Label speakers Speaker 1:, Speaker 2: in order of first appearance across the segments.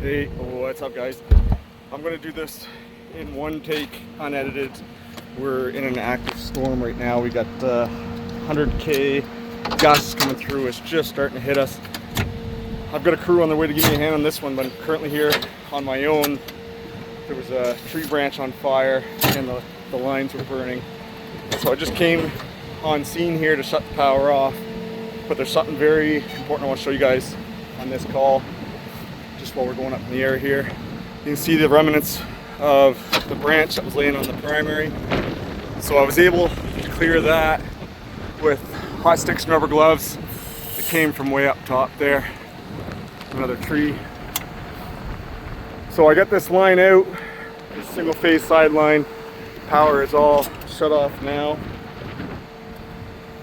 Speaker 1: Hey, what's up guys? I'm gonna do this in one take, unedited. We're in an active storm right now. We got 100k gusts coming through. It's just starting to hit us. I've got a crew on their way to give me a hand on this one, but I'm currently here on my own. There was a tree branch on fire and the lines were burning. So I just came on scene here to shut the power off. But there's something very important I want to show you guys on this call, just while we're going up in the air here. You can see the remnants of the branch that was laying on the primary. So I was able to clear that with hot sticks and rubber gloves. It came from way up top there. Another tree. So I got this line out, this single phase side line. Power is all shut off now.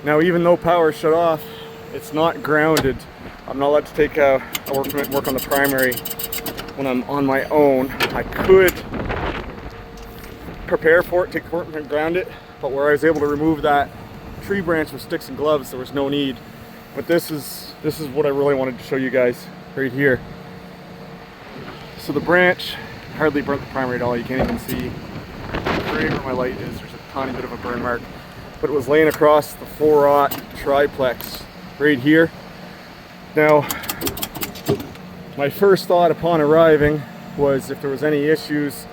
Speaker 1: Now even though power is shut off, it's not grounded. I'm not allowed to take a work on the primary when I'm on my own. I could prepare for it, take the work and ground it, but where I was able to remove that tree branch with sticks and gloves, there was no need. But this is what I really wanted to show you guys right here. So the branch hardly burnt the primary at all. You can't even see right where my light is. There's a tiny bit of a burn mark, but it was laying across the 4-aught triplex right here. Now, my first thought upon arriving was if there was any issues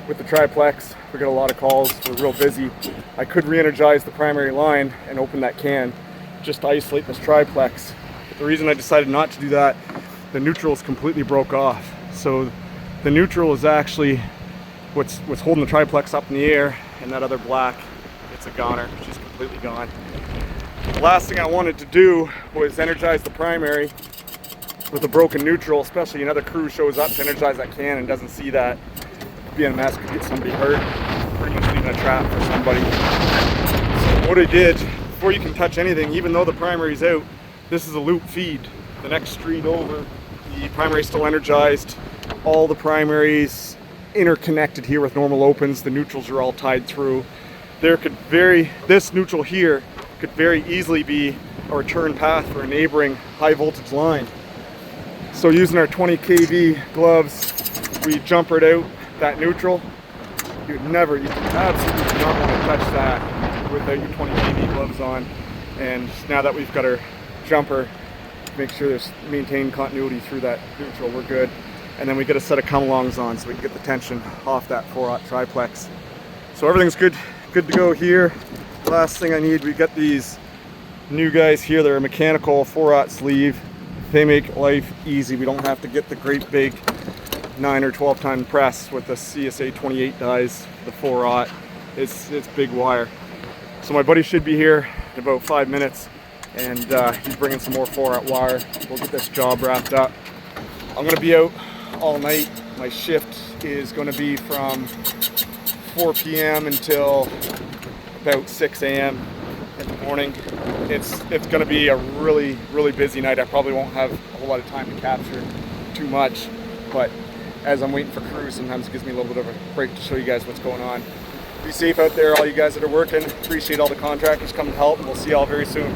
Speaker 1: with the triplex, we got a lot of calls, we're real busy, I could re-energize the primary line and open that can just to isolate this triplex. But the reason I decided not to do that, the neutrals completely broke off. So the neutral is actually what's holding the triplex up in the air, and that other black, it's a goner, she's completely gone. The last thing I wanted to do was energize the primary with a broken neutral, especially another crew shows up to energize that can and doesn't see that. Being a mess could get somebody hurt, pretty much leaving a trap for somebody. So what I did, before you can touch anything, even though the primary's out, this is a loop feed. The next street over, the primary's still energized. All the primaries interconnected here with normal opens. The neutrals are all tied through. This neutral here could very easily be a return path for a neighboring high voltage line. So using our 20 kV gloves, we jumpered out that neutral. You absolutely do not want to touch that without your 20 kV gloves on. And now that we've got our jumper, make sure there's maintained continuity through that neutral, we're good. And then we get a set of come-alongs on so we can get the tension off that 4-aught triplex. So everything's good to go here. Last thing I need, we got these new guys here. They're a mechanical 4-aught sleeve. They make life easy. We don't have to get the great big 9 or 12 ton press with the CSA 28 dies, the 4-aught. It's big wire. So my buddy should be here in about 5 minutes, and he's bringing some more 4-aught wire. We'll get this job wrapped up. I'm gonna be out all night. My shift is gonna be from 4 p.m. until about 6 a.m. in the morning. It's going to be a really busy night. I probably won't have a whole lot of time to capture too much, but as I'm waiting for crews, sometimes it gives me a little bit of a break to show you guys what's going on. Be safe out there, all you guys that are working. Appreciate all the contractors coming to help, and we'll see y'all very soon.